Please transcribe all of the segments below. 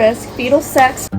Risk fetal sex.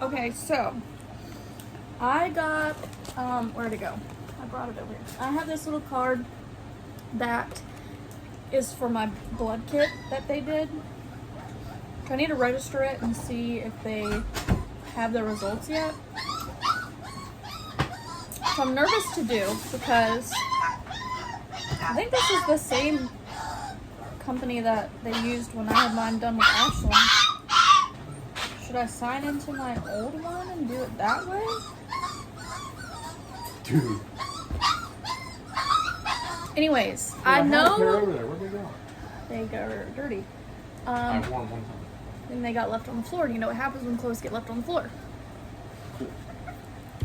Okay, so I got where'd it go? I brought it over here. I have this little card that is for my blood kit that they did. So I need to register it and see if they have the results yet. So I'm nervous to do because I think this is the same company that they used when I had mine done with Ashland. Should I sign into my old one and do it that way? Dude. Anyways, I know Over there. Where'd they go? they got dirty. I wore them one time. And they got left on the floor. And you know what happens when clothes get left on the floor?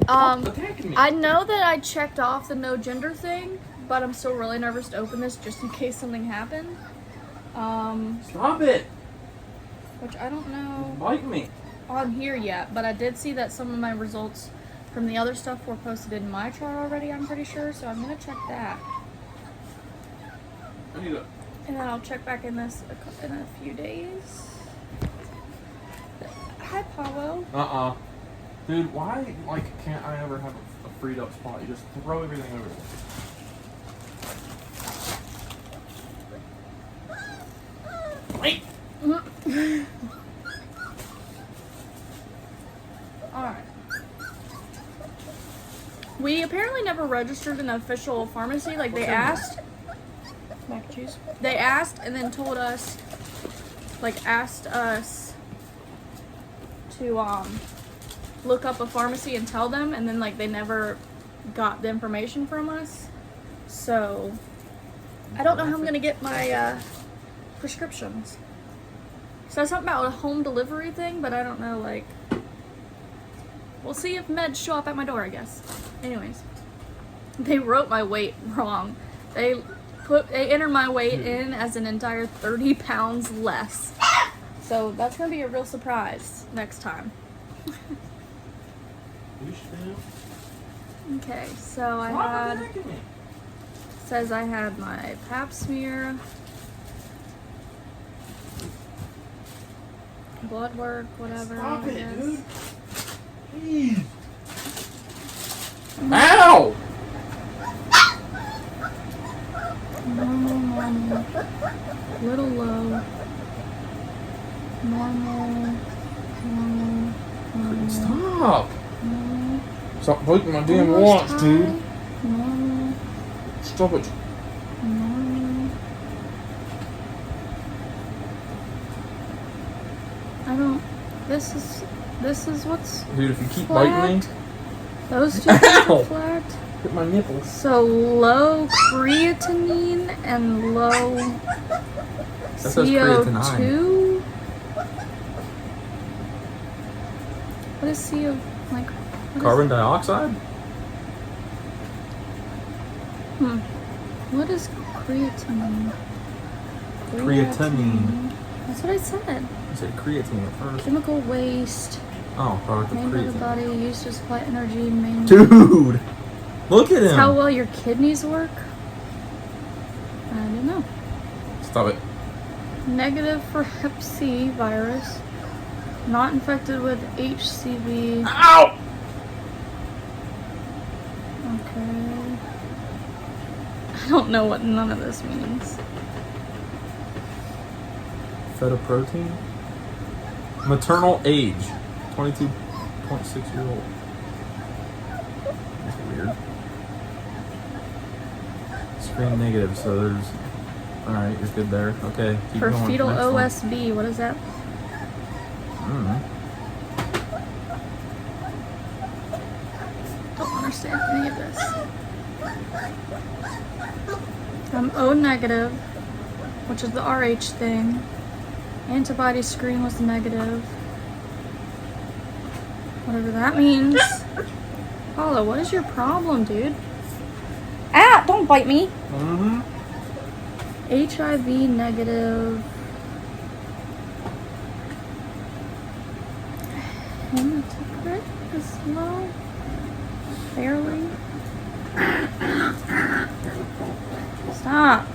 Stop attacking me. I know that I checked off the no gender thing, but I'm still really nervous to open this just in case something happened. Stop it. Which I don't know Bite me. on here yet, but I did see that some of my results from the other stuff were posted in my chart already, I'm pretty sure, so I'm gonna check that. I need to. And then I'll check back in this in a few days. Hi, Paulo. Dude, why, can't I ever have a freed up spot? You just throw everything over there. Wait! Alright. We apparently never registered an official pharmacy. Like, they asked. Mac and cheese. They asked and then told us, asked us to, look up a pharmacy and tell them, and then, they never got the information from us. So, I don't know how I'm gonna get my, prescriptions. So that's something about a home delivery thing, but I don't know, we'll see if meds show up at my door, I guess. Anyways, they wrote my weight wrong. They entered my weight in as an entire 30 pounds less. So that's gonna be a real surprise next time. Okay, so I had, says I had my pap smear, blood work, whatever. Stop I it, guess. dude. Jeez. Ow! Normal, little low, normal. Stop! Normal. Stop breaking my damn Almost watch, dude. high, normal, Stop it. normal. I don't. This is what's Dude, if you keep flat. biting me, Those two things Ow! are flat. hit my nipples. So low creatinine and low That says CO2. creatinine. What is CO? What Carbon dioxide? What is creatinine? Creatinine. That's what I said. You said creatine at first. Chemical waste Oh, product of made by the creatine. body used to supply energy mainly. Dude! Look at him! How well your kidneys work? I don't know. Stop it. Negative for Hep C virus. Not infected with HCV. Ow! Okay. I don't know what none of this means. Fetaprotein? Maternal age. 22.6-year-old. That's weird. screen negative, so there's... Alright, you're good there. Okay, keep For going. fetal Next one. OSB, what is that? Don't understand any of this. I'm O negative, which is the RH thing. Antibody screen was negative. Whatever that means. Paula, what is your problem, dude? Ah, don't bite me. HIV negative. Hematocrit is low. Barely. Stop.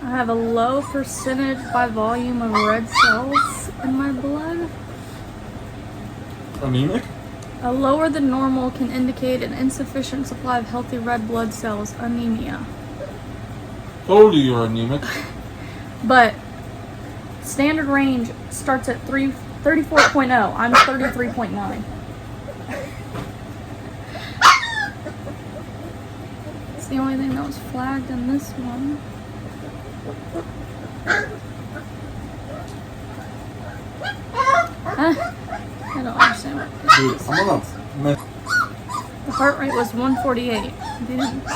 I have a low percentage by volume of red cells in my blood. Anemic? A lower than normal can indicate an insufficient supply of healthy red blood cells, anemia. Told you you're anemic. But standard range starts at 34.0. I'm 33.9. It's the only thing that was flagged in this one. I don't understand what this Dude, is. I'm gonna mess. The heart rate was 148.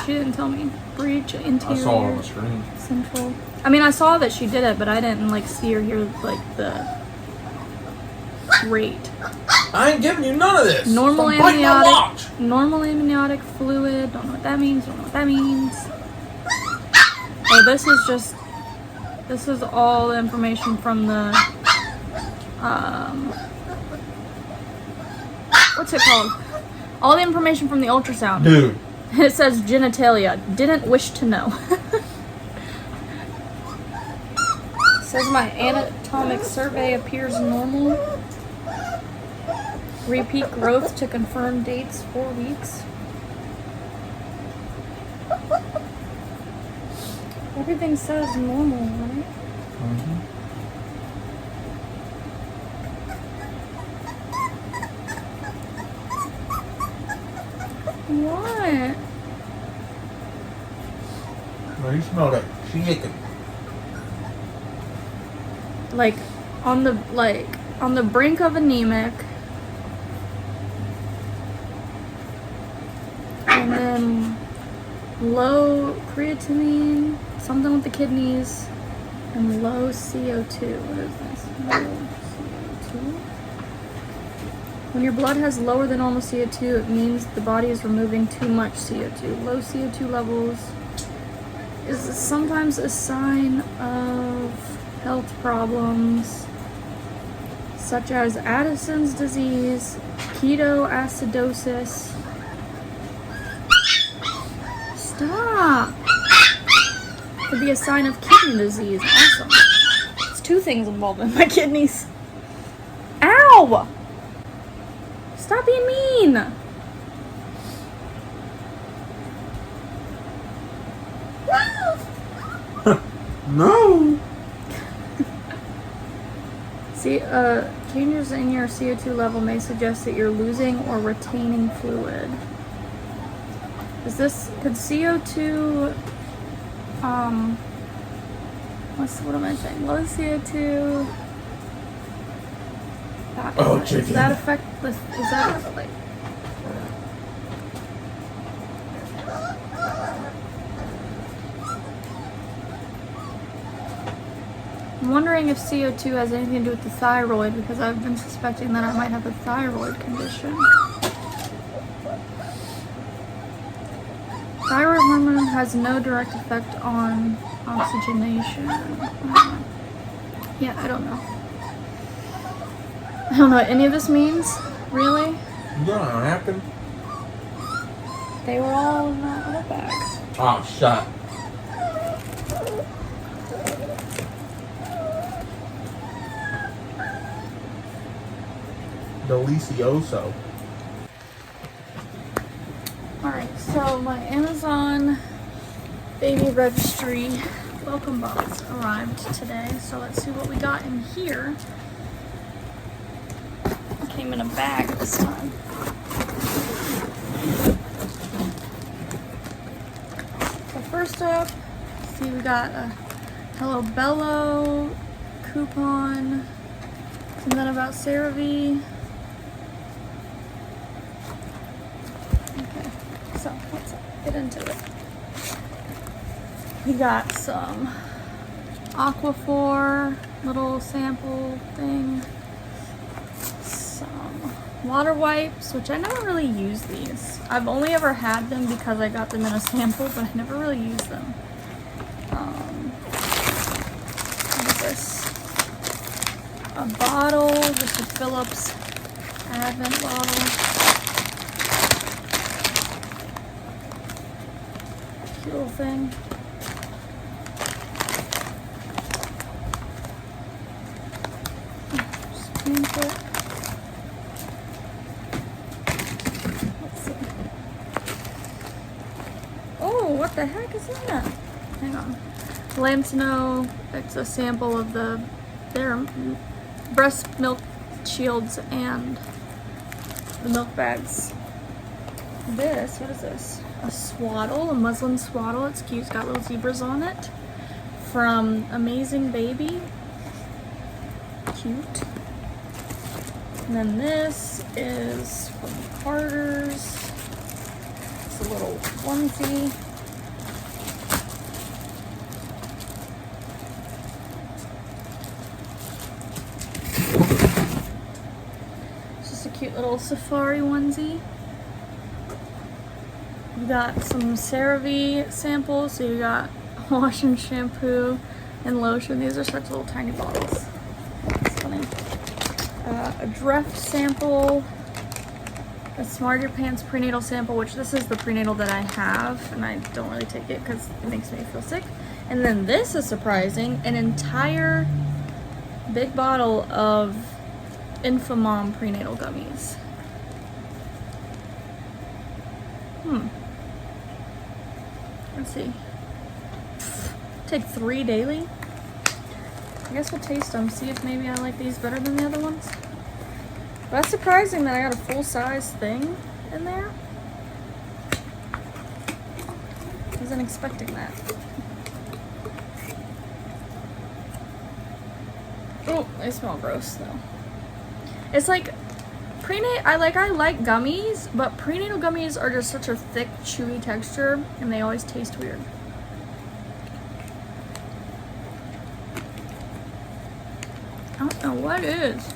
She didn't tell me. Breach, interior, I saw it on the screen. central. I mean, I saw that she did it, but I didn't like see or hear like the rate. I ain't giving you none of this. Normal Stop biting my watch. amniotic, normal amniotic fluid. Don't know what that means. Don't know what that means. Oh, this is all the information from the what's it called? All the information from the ultrasound. Dude. It says genitalia. Didn't wish to know. Says my anatomic survey appears normal. Repeat growth to confirm dates 4 weeks. Everything says normal, right? What? No, you smell that chicken. Like on the brink of anemic, and then low creatinine, something with the kidneys, and low CO2. What is this? Low CO2. When your blood has lower than normal CO2, it means the body is removing too much CO2. Low CO2 levels is sometimes a sign of health problems such as Addison's disease, ketoacidosis. Stop! Could be a sign of kidney disease. Awesome. It's two things involved in my kidneys. Ow! Stop being mean! No! See, changes in your CO2 level may suggest that you're losing or retaining fluid. Could CO2, what am I saying? Low CO2. Chicken. Does that affect is that like... I'm wondering if CO2 has anything to do with the thyroid, because I've been suspecting that I might have a thyroid condition. Thyroid hormone has no direct effect on oxygenation. Yeah, I don't know. I don't know what any of this means, really. You got a napkin? They were all in that other bag. Oh, shut. Delicioso. Alright, so my Amazon baby registry welcome box arrived today. So let's see what we got in here. came in a bag this time. So first up, see we got a Hello Bello coupon, something about CeraVe. Okay, so let's get into it. We got some Aquaphor little sample thing, some water wipes, which I never really use these. I've only ever had them because I got them in a sample, but I never really used them. What is this? A bottle, just a Phillips Advent bottle. Cute little thing. Let's see. Oh, what the heck is that? Hang on. Lamb Snow. It's a sample of their breast milk shields and the milk bags. This, what is this? A swaddle, a muslin swaddle. It's cute. It's got little zebras on it. From Amazing Baby. Cute. And then this is from Carter's. It's a little onesie. It's just a cute little safari onesie. You got some CeraVe samples. So you got wash and shampoo and lotion. These are such little tiny bottles. It's funny. A Dreft sample, a Smart Your Pants prenatal sample, which this is the prenatal that I have, and I don't really take it because it makes me feel sick. And then this is surprising, an entire big bottle of Infamom prenatal gummies. Let's see. Take 3 daily. I guess we'll taste them, see if maybe I like these better than the other ones. But that's surprising that I got a full-size thing in there. Wasn't expecting that. Oh, they smell gross though. It's like I like gummies, but prenatal gummies are just such a thick, chewy texture, and they always taste weird. I don't know what it is.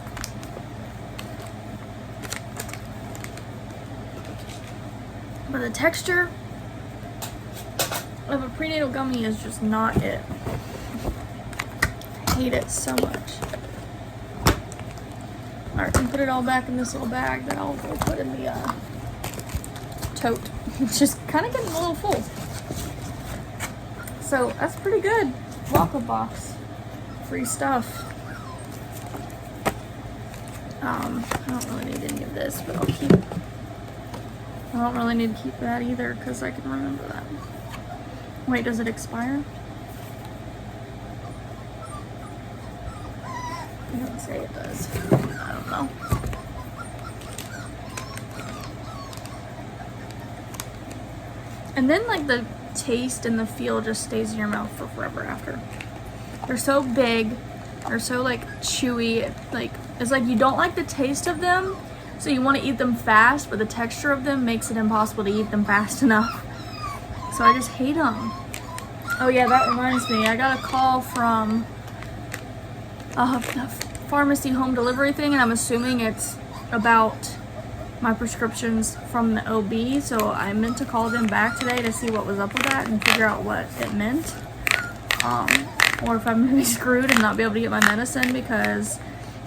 But the texture of a prenatal gummy is just not it. I hate it so much. Alright, I'm gonna put it all back in this little bag that I'll put in the tote. It's just kind of getting a little full. So that's pretty good. Welcome box. Free stuff. I don't really need any of this, but I'll keep. I don't really need to keep that either because I can remember that. Wait, does it expire? It doesn't say it does. I don't know. And then like the taste and the feel just stays in your mouth for forever after. They're so big. They're so like chewy. Like it's like you don't like the taste of them, so you want to eat them fast, but the texture of them makes it impossible to eat them fast enough. So I just hate them. Oh yeah, that reminds me. I got a call from a pharmacy home delivery thing, and I'm assuming it's about my prescriptions from the OB. So I meant to call them back today to see what was up with that and figure out what it meant. Or if I'm gonna be screwed and not be able to get my medicine because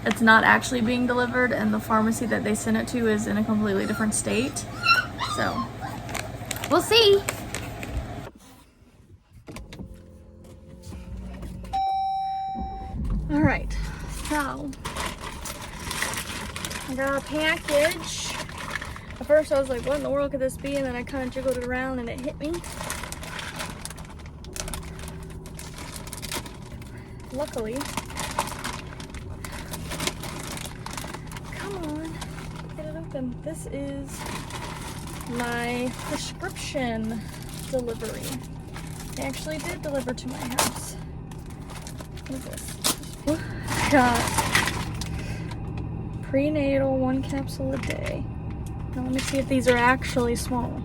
it's not actually being delivered and the pharmacy that they sent it to is in a completely different state. So, we'll see. Alright, so I got a package. At first I was like, what in the world could this be? And then I kind of jiggled it around and it hit me. Luckily, come on. And this is my prescription delivery. They actually did deliver to my house. What is this? Got prenatal 1 capsule a day. Now let me see if these are actually small.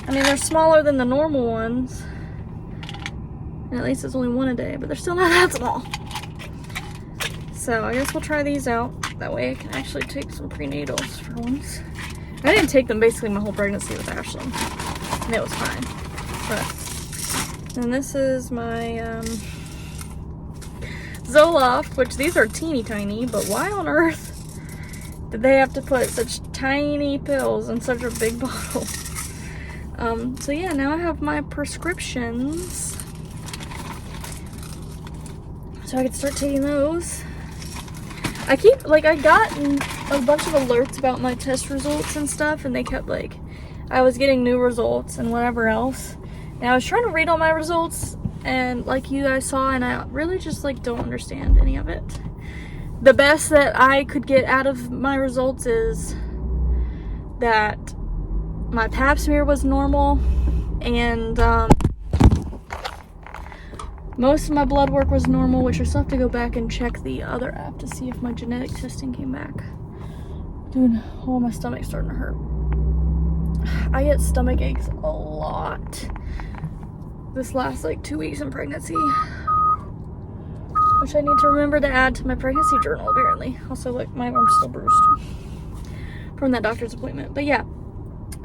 I mean, they're smaller than the normal ones. And at least it's only 1 a day, but they're still not that small. So I guess we'll try these out. That way I can actually take some prenatals for once. I didn't take them basically my whole pregnancy with Ashlyn, and it was fine. But, and this is my Zoloft, which these are teeny tiny, but why on earth did they have to put such tiny pills in such a big bottle? So yeah, now I have my prescriptions. So I can start taking those. I got a bunch of alerts about my test results and stuff, and they kept I was getting new results and whatever else. And I was trying to read all my results, and like you guys saw, and I really just don't understand any of it. The best that I could get out of my results is that my pap smear was normal, and most of my blood work was normal, which I still have to go back and check the other app to see if my genetic testing came back. Dude, oh, my stomach's starting to hurt. I get stomach aches a lot this last 2 weeks in pregnancy, which I need to remember to add to my pregnancy journal apparently. Also, my arm's still bruised from that doctor's appointment. But yeah,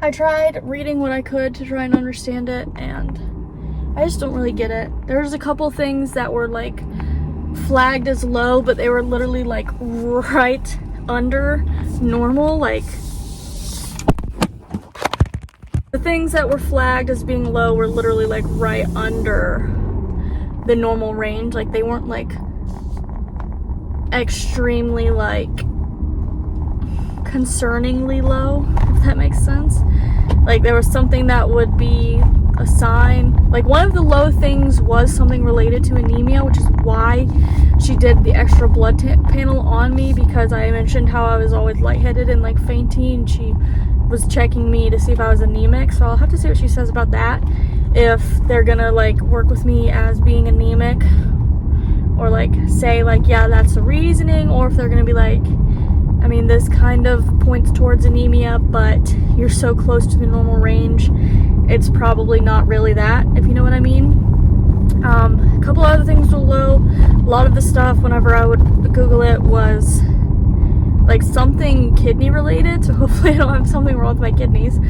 I tried reading what I could to try and understand it, and I just don't really get it. There's a couple things that were flagged as low, but they were literally right under normal. The things that were flagged as being low were literally right under the normal range. They weren't extremely concerningly low, if that makes sense. There was something that would be a sign. One of the low things was something related to anemia, which is why she did the extra blood panel on me, because I mentioned how I was always lightheaded and fainting. She was checking me to see if I was anemic, so I'll have to see what she says about that. If they're gonna work with me as being anemic, or say yeah, that's the reasoning, or if they're gonna be I mean, this kind of points towards anemia, but you're so close to the normal range, it's probably not really that, if you know what I mean. A couple other things were low. A lot of the stuff, whenever I would Google it, was something kidney related, so hopefully I don't have something wrong with my kidneys.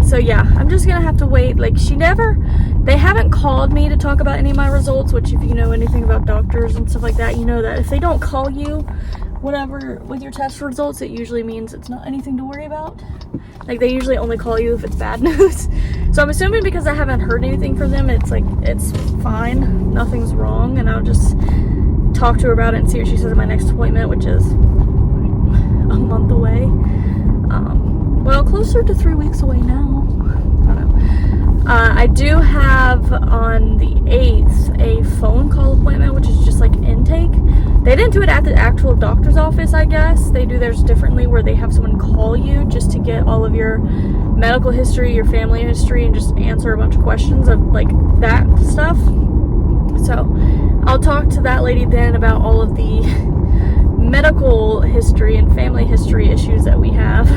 So yeah, I'm just gonna have to wait. They haven't called me to talk about any of my results, which if you know anything about doctors and stuff like that, you know that if they don't call you whatever with your test results, it usually means it's not anything to worry about. They usually only call you if it's bad news. So I'm assuming because I haven't heard anything from them, it's it's fine, nothing's wrong, and I'll just talk to her about it and see what she says at my next appointment, which is a month away. Well, closer to 3 weeks away now. I don't know. I do have on the 8th a phone call appointment, which is just intake. They didn't do it at the actual doctor's office, I guess. They do theirs differently, where they have someone call you just to get all of your medical history, your family history, and just answer a bunch of questions of that stuff. So I'll talk to that lady then about all of the medical history and family history issues that we have,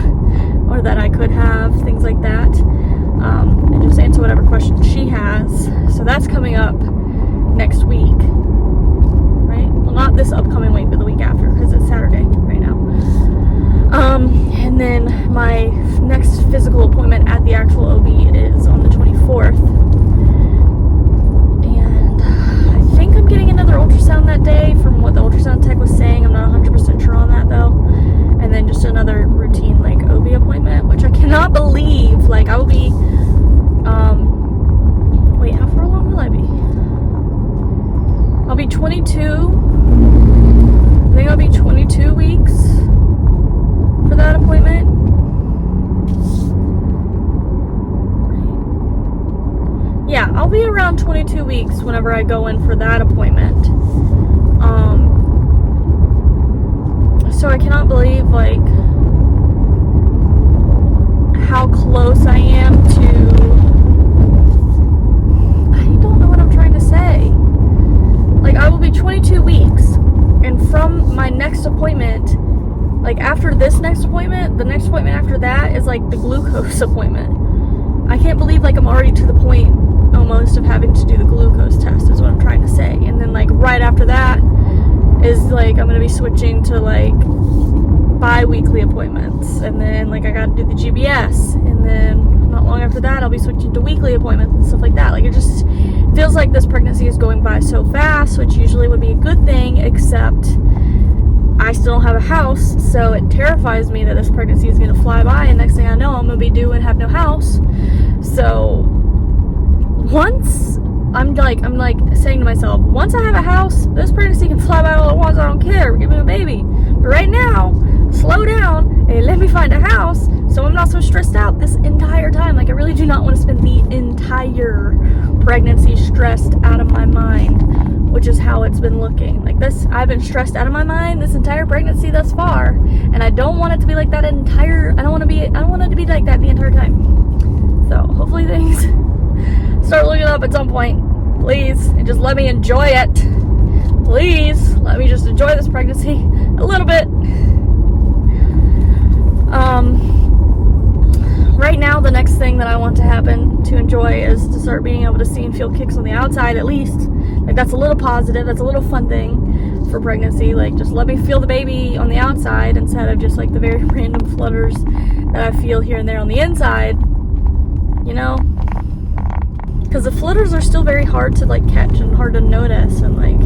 or that I could have, things like that, and just answer whatever questions she has. So that's coming up next week, right? Well, not this upcoming week, but the week after, because it's Saturday right now. And then my next physical appointment at the actual OB is on the 24th. And I think I'm getting another ultrasound that day from what the ultrasound tech was saying. I'm not 100% sure on that though. And then just another routine OB appointment, which I cannot believe. I will be, wait, how far along will I be? I'll be 22. I think I'll be 22 weeks for that appointment. yeah, I'll be around 22 weeks whenever I go in for that appointment. So I cannot believe, like, how close I am to, I don't know what I'm trying to say. Like, I will be 22 weeks, and from my next appointment, like, after this next appointment, the next appointment after that is, like, the glucose appointment. I can't believe, like, I'm already to the point, almost, of having to do the glucose test, is what I'm trying to say. And then, like, right after that is, like, I'm gonna be switching to, like, bi-weekly appointments, and then, like, I gotta do the GBS, and then not long after that I'll be switching to weekly appointments and stuff like that. Like, it just feels like this pregnancy is going by so fast, which usually would be a good thing, except I still don't have a house, so it terrifies me that this pregnancy is gonna fly by, and next thing I know, I'm gonna be due and have no house. So once I'm like saying to myself, once I have a house, this pregnancy can fly by all at once. I don't care. Give me a baby. But right now, slow down and let me find a house so I'm not so stressed out this entire time. Like, I really do not want to spend the entire pregnancy stressed out of my mind, which is how it's been looking. Like, this, I've been stressed out of my mind this entire pregnancy thus far, and I don't want it to be like that I don't want it to be like that the entire time. So hopefully things start looking up at some point, please, and just let me enjoy it. Please let me just enjoy this pregnancy a little bit. Right now, the next thing that I want to happen to enjoy is to start being able to see and feel kicks on the outside, at least. Like, that's a little positive, that's a little fun thing for pregnancy. Like, just let me feel the baby on the outside instead of just, like, the very random flutters that I feel here and there on the inside, you know? Because the flutters are still very hard to, like, catch and hard to notice, and, like,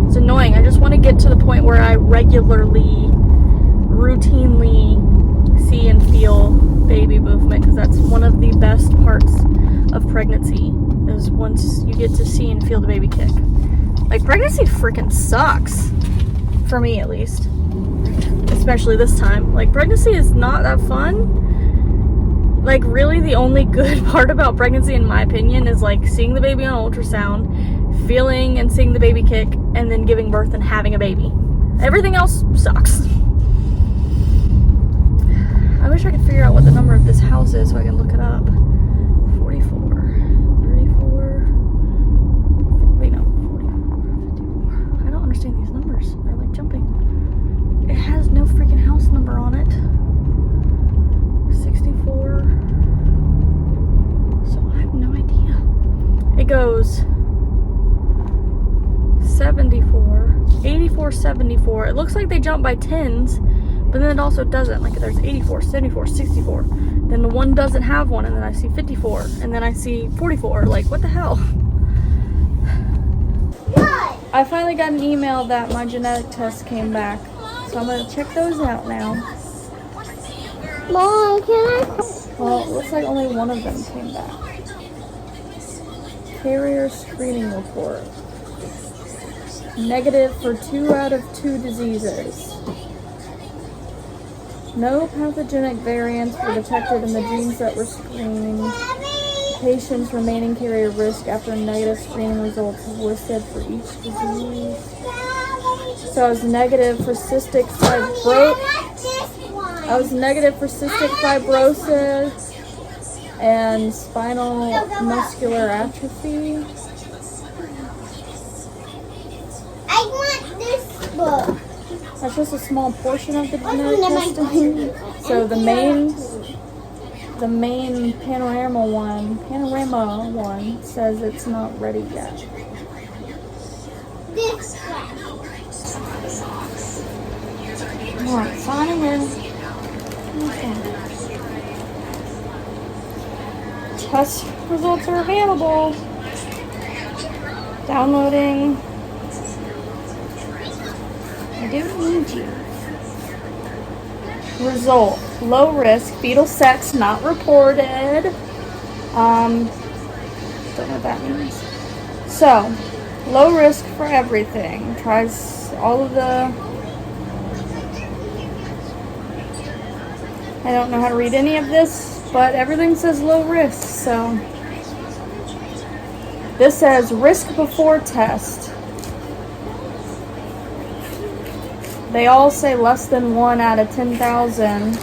it's annoying. I just want to get to the point where I regularly, routinely see and feel baby movement, because that's one of the best parts of pregnancy, is once you get to see and feel the baby kick. Like, pregnancy freaking sucks, for me at least, especially this time. Like, pregnancy is not that fun. Like, really, the only good part about pregnancy, in my opinion, is, like, seeing the baby on ultrasound, feeling and seeing the baby kick, and then giving birth and having a baby. Everything else sucks. I wish I could figure out what the number of this house is so I can look it up. 44, 34, wait, no, 44, 54. I don't understand these numbers. They're, like, jumping. It has no freaking house number on it. 64. So I have no idea. It goes 74, 84, 74. It looks like they jump by tens, but then it also doesn't. Like, there's 84, 74, 64. Then the one doesn't have one, and then I see 54, and then I see 44. Like, what the hell? What? I finally got an email that my genetic test came back, so I'm gonna check those out now. Mom, can I? Well, it looks like only one of them came back. Carrier screening report. Negative for 2 out of 2 diseases. No pathogenic variants were detected in the genes that were screened. Patient's remaining carrier risk after negative screening results is listed for each disease. So I was negative for cystic fibrosis and spinal muscular atrophy. I want this book. That's just a small portion of the genetic testing. So the main panorama one says it's not ready yet. This one. Alright, signing in. Okay. Test results are available. Downloading. I do need you. Result: low risk, fetal sex not reported. Don't know what that means. So, low risk for everything. Tries all of the. I don't know how to read any of this. but everything says low risk, so. This says risk before test. They all say less than 1 out of 10,000.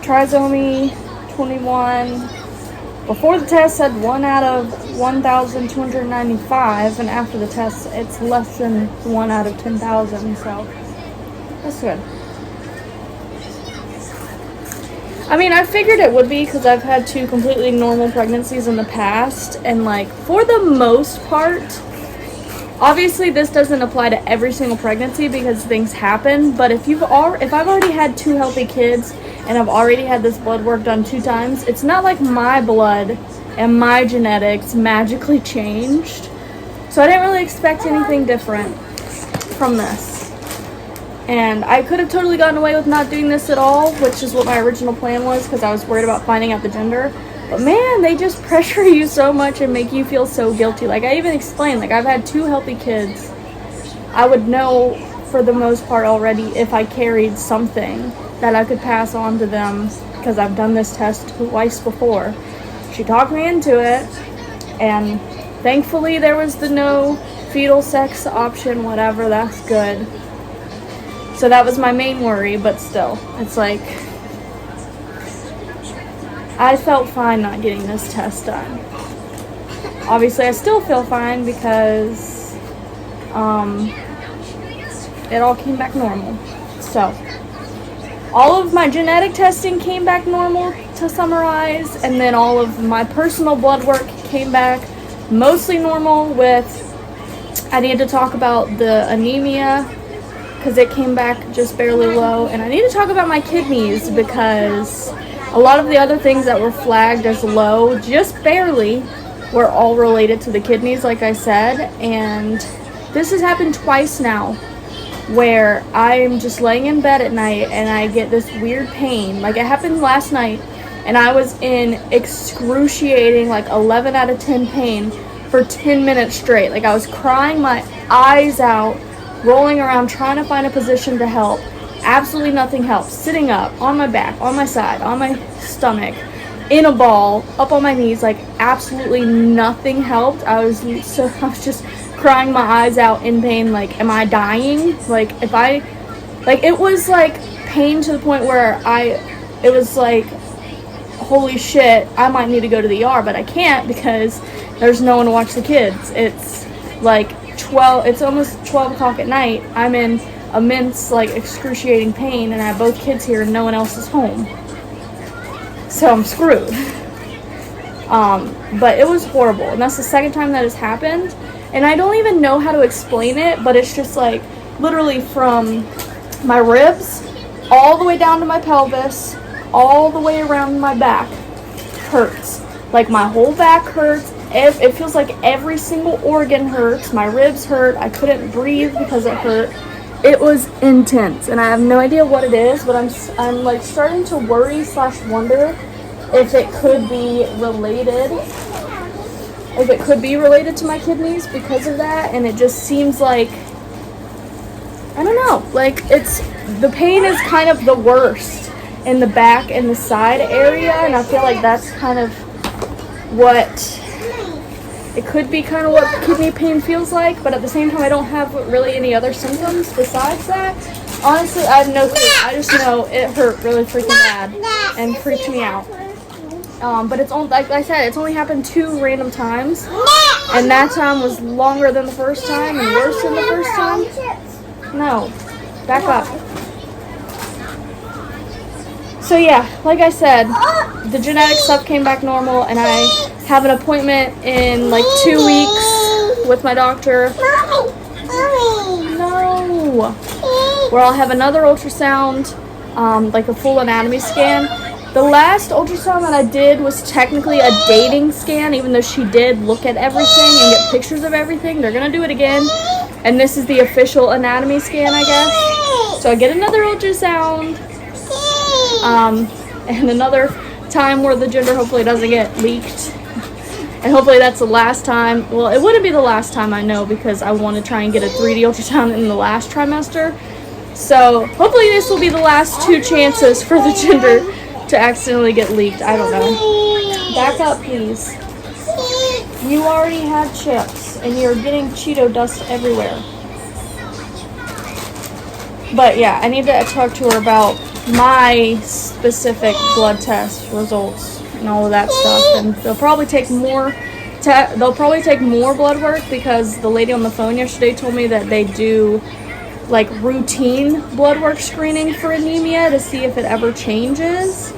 Trisomy 21. Before the test said 1 out of 1,295, and after the test it's less than 1 out of 10,000, so that's good. I mean, I figured it would be because I've had 2 completely normal pregnancies in the past, and like for the most part, obviously this doesn't apply to every single pregnancy because things happen, but if I've already had 2 healthy kids and I've already had this blood work done 2 times, it's not like my blood and my genetics magically changed. So I didn't really expect anything different from this. And I could have totally gotten away with not doing this at all, which is what my original plan was because I was worried about finding out the gender. But man, they just pressure you so much and make you feel so guilty. Like I even explained, like I've had 2 healthy kids. I would know for the most part already if I carried something that I could pass on to them because I've done this test twice before. She talked me into it, and thankfully there was the no fetal sex option, whatever, that's good. So that was my main worry, but still, it's like, I felt fine not getting this test done. Obviously I still feel fine because it all came back normal. So all of my genetic testing came back normal, to summarize, and then all of my personal blood work came back mostly normal. With, I need to talk about the anemia because it came back just barely low, and I need to talk about my kidneys because a lot of the other things that were flagged as low, just barely, were all related to the kidneys, like I said. And this has happened twice now, where I'm just laying in bed at night and I get this weird pain. Like it happened last night, and I was in excruciating, like 11 out of 10 pain for 10 minutes straight. Like I was crying my eyes out, rolling around trying to find a position to help. Absolutely nothing helped. Sitting up, on my back, on my side, on my stomach, in a ball, up on my knees, like absolutely nothing helped. I was just crying my eyes out in pain. Like, am I dying? Like, it was like pain to the point where it was like, holy shit, I might need to go to the ER, but I can't because there's no one to watch the kids. It's like it's almost 12 o'clock at night. I'm in immense, like, excruciating pain, and I have both kids here and no one else is home. So I'm screwed. But it was horrible, and that's the second time that has happened, and I don't even know how to explain it, but it's just like literally from my ribs all the way down to my pelvis, all the way around my back hurts. Like my whole back hurts. It feels like every single organ hurts. My ribs hurt. I couldn't breathe because it hurt. It was intense, and I have no idea what it is, but I'm like starting to worry / wonder if it could be related. If it could be related to my kidneys because of that, and it just seems like, I don't know, like the pain is kind of the worst in the back and the side area, and I feel like that's kind of it could be kind of what kidney pain feels like, but at the same time I don't have really any other symptoms besides that. Honestly, I have no clue. I just know it hurt really freaking bad and freaked me out. But it's only, like I said, it's only happened 2 random times, and that time was longer than the first time and worse than the first time. No, back up. So yeah, like I said, the genetic stuff came back normal, and I have an appointment in like 2 weeks with my doctor. No, where I'll have another ultrasound, like a full anatomy scan. The last ultrasound that I did was technically a dating scan, even though she did look at everything and get pictures of everything. They're gonna do it again, and this is the official anatomy scan, I guess. So I get another ultrasound, and another time where the gender hopefully doesn't get leaked. And hopefully that's the last time. Well, it wouldn't be the last time, I know, because I want to try and get a 3D ultrasound in the last trimester. So hopefully this will be the last 2 chances for the gender to accidentally get leaked. I don't know. Back up, please. You already had chips, and you're getting Cheeto dust everywhere. But yeah, I need to talk to her about my specific blood test results and all of that stuff. And they'll probably take more. They'll probably take more blood work because the lady on the phone yesterday told me that they do like routine blood work screening for anemia to see if it ever changes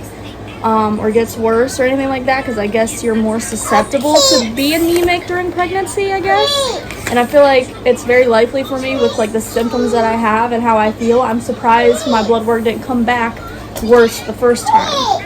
or gets worse or anything like that, because I guess you're more susceptible to be anemic during pregnancy, I guess. And I feel like it's very likely for me with like the symptoms that I have and how I feel. I'm surprised my blood work didn't come back worse the first time.